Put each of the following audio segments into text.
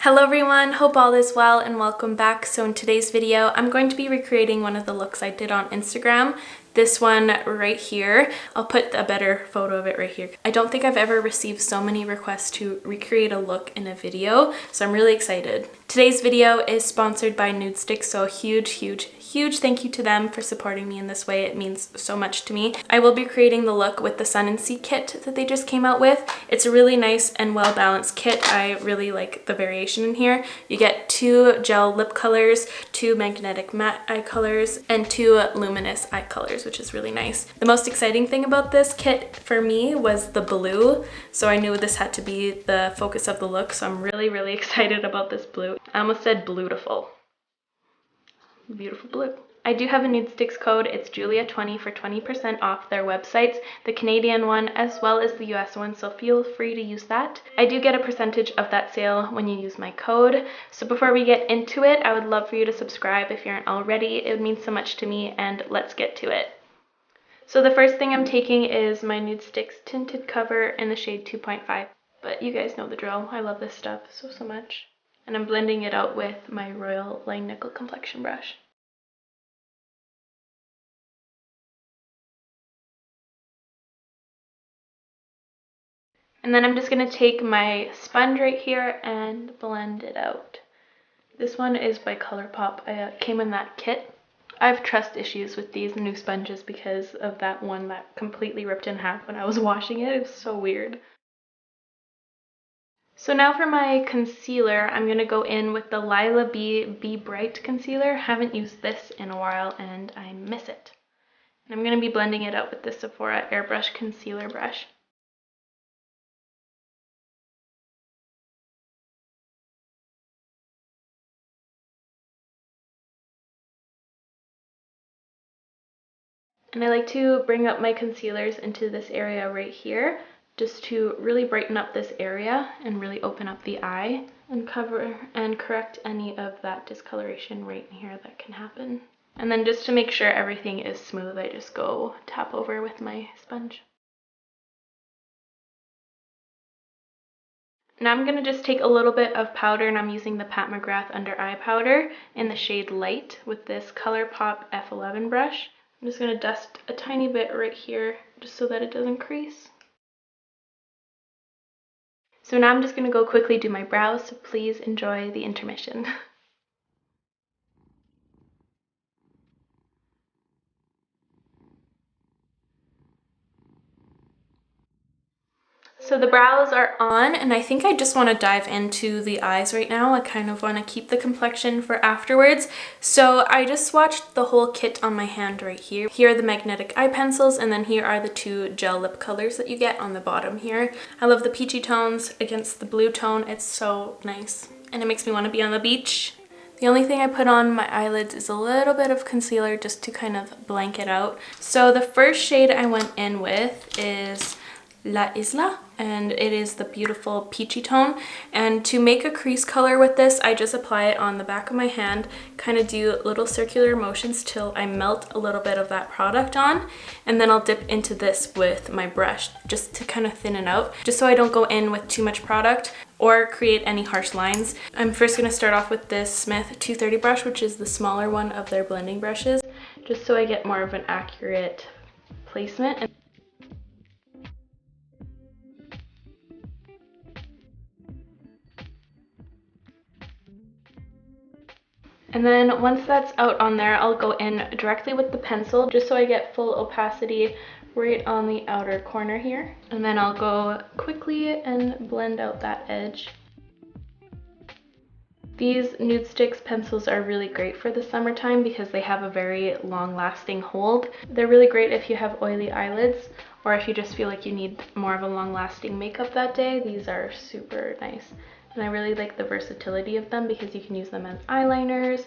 Hello everyone, hope all is well and welcome back. So in today's video, I'm going to be recreating one of the looks I did on Instagram. This one right here. I'll put a better photo of it right here. I don't think I've ever received so many requests to recreate a look in a video, so I'm really excited. Today's video is sponsored by Nude Sticks, so a huge thank you to them for supporting me in this way. It means so much to me. I will be creating the look with the Sun and Sea kit that they just came out with. It's a really nice and well-balanced kit. I really like the variation in here. You get 2 gel lip colors, 2 magnetic matte eye colors, and 2 luminous eye colors, which is really nice. The most exciting thing about this kit for me was the blue, so I knew this had to be the focus of the look, so I'm really excited about this blue. I almost said beautiful. Beautiful blue. I do have a Nude Sticks code. It's Julia20 for 20% off their websites, the Canadian one as well as the US one, so feel free to use that. I do get a percentage of that sale when you use my code. So before we get into it, I would love for you to subscribe if you aren't already. It would mean so much to me, and let's get to it. So the first thing I'm taking is my Nude Sticks tinted cover in the shade 2.5. But you guys know the drill. I love this stuff so much. And I'm blending it out with my Royal Line Nickel complexion brush. And then I'm just going to take my sponge right here and blend it out. This one is by ColourPop. It came in that kit. I have trust issues with these new sponges because of that one that completely ripped in half when I was washing it. It was so weird. So now for my concealer, I'm going to go in with the Lila Be Bright concealer. Haven't used this in a while and I miss it. And I'm going to be blending it out with the Sephora Airbrush Concealer Brush. And I like to bring up my concealers into this area right here, just to really brighten up this area and really open up the eye and cover and correct any of that discoloration right in here that can happen. And then just to make sure everything is smooth, I just go tap over with my sponge. Now I'm going to just take a little bit of powder, and I'm using the Pat McGrath Under Eye Powder in the shade Light with this ColourPop F11 brush. I'm just going to dust a tiny bit right here just so that it doesn't crease. So now I'm just going to go quickly do my brows, so please enjoy the intermission. So the brows are on, and I think I just want to dive into the eyes right now. I kind of want to keep the complexion for afterwards. So I just swatched the whole kit on my hand right here. Here are the magnetic eye pencils, and then here are the 2 gel lip colors that you get on the bottom here. I love the peachy tones against the blue tone. It's so nice, and it makes me want to be on the beach. The only thing I put on my eyelids is a little bit of concealer just to kind of blank it out. So the first shade I went in with is La Isla, and it is the beautiful peachy tone. And to make a crease color with this, I just apply it on the back of my hand, kind of do little circular motions till I melt a little bit of that product on, and then I'll dip into this with my brush just to kind of thin it out, just so I don't go in with too much product or create any harsh lines. I'm first going to start off with this Smith 230 brush, which is the smaller one of their blending brushes, just so I get more of an accurate placement. And then once that's out on there, I'll go in directly with the pencil just so I get full opacity right on the outer corner here. And then I'll go quickly and blend out that edge. These Nude Sticks pencils are really great for the summertime because they have a very long-lasting hold. They're really great if you have oily eyelids, or if you just feel like you need more of a long-lasting makeup that day. These are super nice. And I really like the versatility of them because you can use them as eyeliners,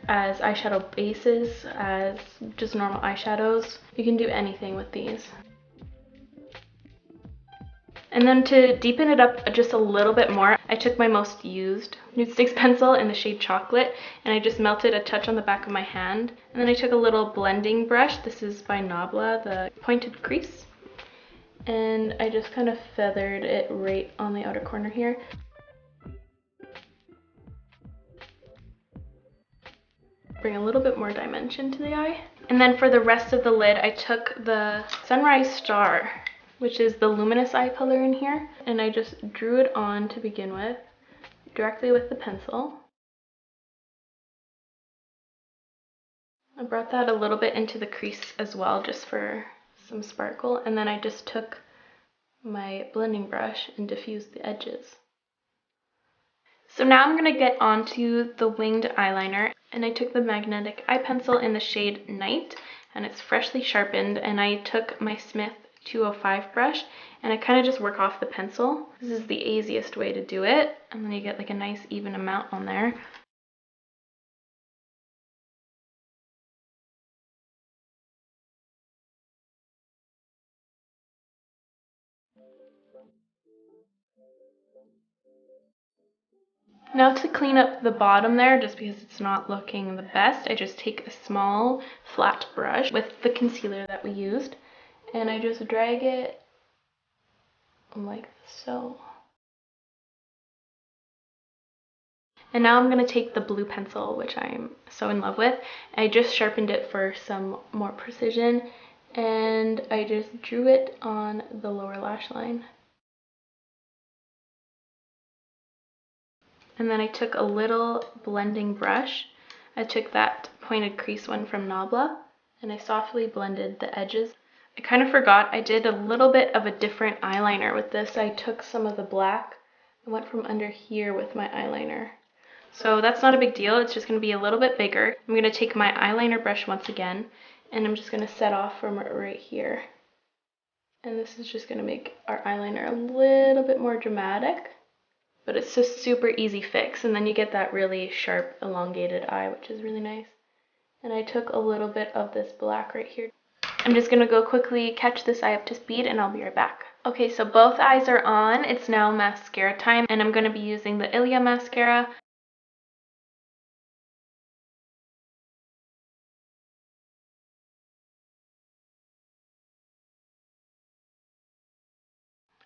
as eyeshadow bases, as just normal eyeshadows. You can do anything with these. And then to deepen it up just a little bit more, I took my most used Nude Sticks pencil in the shade Chocolate, and I just melted a touch on the back of my hand. And then I took a little blending brush. This is by Nabla, the pointed crease. And I just kind of feathered it right on the outer corner here. bring a little bit more dimension to the eye. And then for the rest of the lid, I took the Sunrise Star, which is the luminous eye color in here, and I just drew it on to begin with, directly with the pencil. I brought that a little bit into the crease as well, just for some sparkle, and then I just took my blending brush and diffused the edges. So now I'm going to get onto the winged eyeliner, and I took the magnetic eye pencil in the shade Night, and it's freshly sharpened, and I took my Smith 205 brush, and I kind of just work off the pencil. This is the easiest way to do it, and then you get like a nice even amount on there. Now to clean up the bottom there, just because it's not looking the best, I just take a small flat brush with the concealer that we used, and I just drag it like so. And now I'm going to take the blue pencil, which I'm so in love with. I just sharpened it for some more precision, and I just drew it on the lower lash line. And then I took a little blending brush. I took that pointed crease one from Nabla, and I softly blended the edges. I kind of forgot I did a little bit of a different eyeliner with this. I took some of the black and went from under here with my eyeliner. So that's not a big deal, it's just going to be a little bit bigger. I'm going to take my eyeliner brush once again, and I'm just going to set off from right here. And this is just going to make our eyeliner a little bit more dramatic. But it's just super easy fix, and then you get that really sharp elongated eye, which is really nice. And I took a little bit of this black right here. I'm just gonna go quickly catch this eye up to speed, and I'll be right back. Okay, so both eyes are on. It's now mascara time, and I'm gonna be using the Ilia mascara.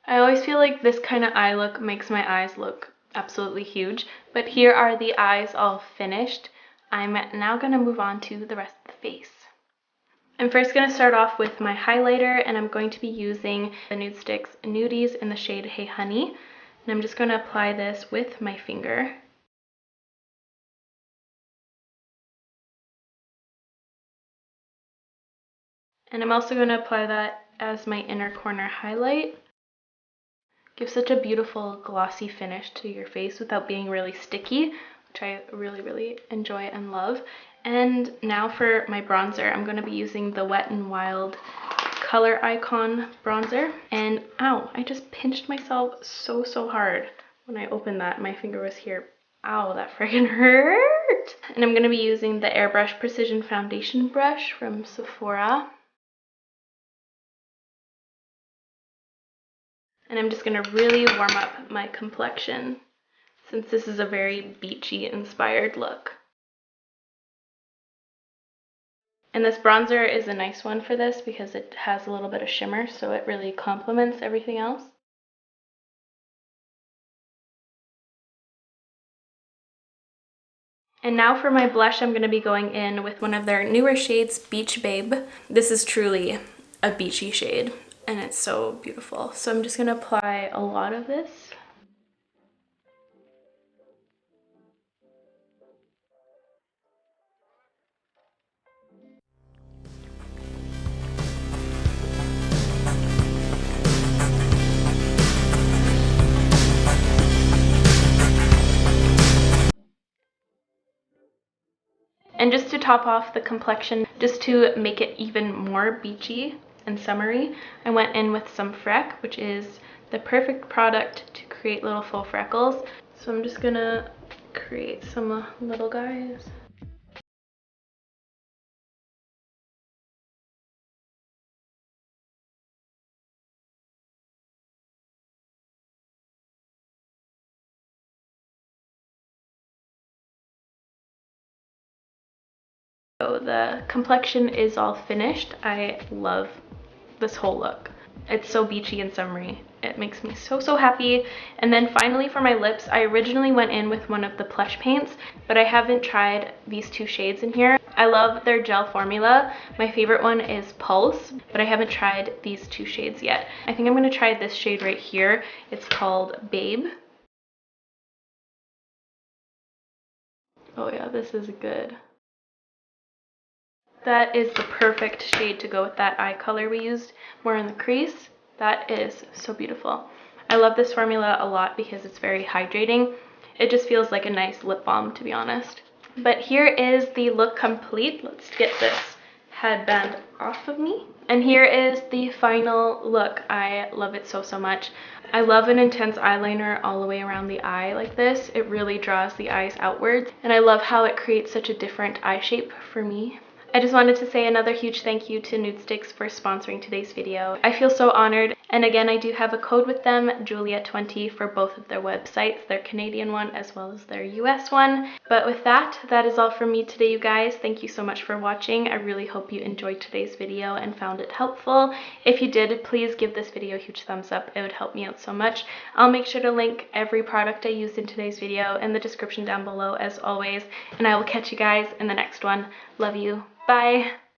I always feel like this kind of eye look makes my eyes look absolutely huge, but here are the eyes all finished. I'm now gonna move on to the rest of the face. I'm first going to start off with my highlighter, and I'm going to be using the Nude Sticks Nudies in the shade Hey Honey. And I'm just going to apply this with my finger. And I'm also going to apply that as my inner corner highlight. Gives such a beautiful glossy finish to your face without being really sticky, which I really enjoy and love. And now for my bronzer, I'm going to be using the Wet n Wild Color Icon bronzer. And ow, I just pinched myself so hard when I opened that. My finger was here. Ow, that friggin' hurt! And I'm going to be using the Airbrush Precision Foundation brush from Sephora. And I'm just going to really warm up my complexion, since this is a very beachy inspired look. And this bronzer is a nice one for this because it has a little bit of shimmer, so it really complements everything else. And now for my blush, I'm going to be going in with one of their newer shades, Beach Babe. This is truly a beachy shade, and it's so beautiful. So I'm just going to apply a lot of this. And just to top off the complexion, just to make it even more beachy and summery, I went in with some Freck, which is the perfect product to create little faux freckles. So I'm just gonna create some little guys. So the complexion is all finished. I love this whole look. It's so beachy and summery. It makes me so happy. And then finally for my lips, I originally went in with one of the Plush paints, but I haven't tried these two shades in here. I love their gel formula. My favorite one is Pulse, but I haven't tried these two shades yet. I think I'm gonna try this shade right here. It's called Babe. Oh yeah, this is good. That is the perfect shade to go with that eye color we used more in the crease. That is so beautiful. I love this formula a lot because it's very hydrating. It just feels like a nice lip balm, to be honest. But here is the look complete. Let's get this headband off of me. And here is the final look. I love it so much. I love an intense eyeliner all the way around the eye like this. It really draws the eyes outwards. And I love how it creates such a different eye shape for me. I just wanted to say another huge thank you to Nude Sticks for sponsoring today's video. I feel so honored. And again, I do have a code with them, Julia20, for both of their websites, their Canadian one as well as their US one. But with that, that is all from me today, you guys. Thank you so much for watching. I really hope you enjoyed today's video and found it helpful. If you did, please give this video a huge thumbs up. It would help me out so much. I'll make sure to link every product I used in today's video in the description down below as always. And I will catch you guys in the next one. Love you. Bye.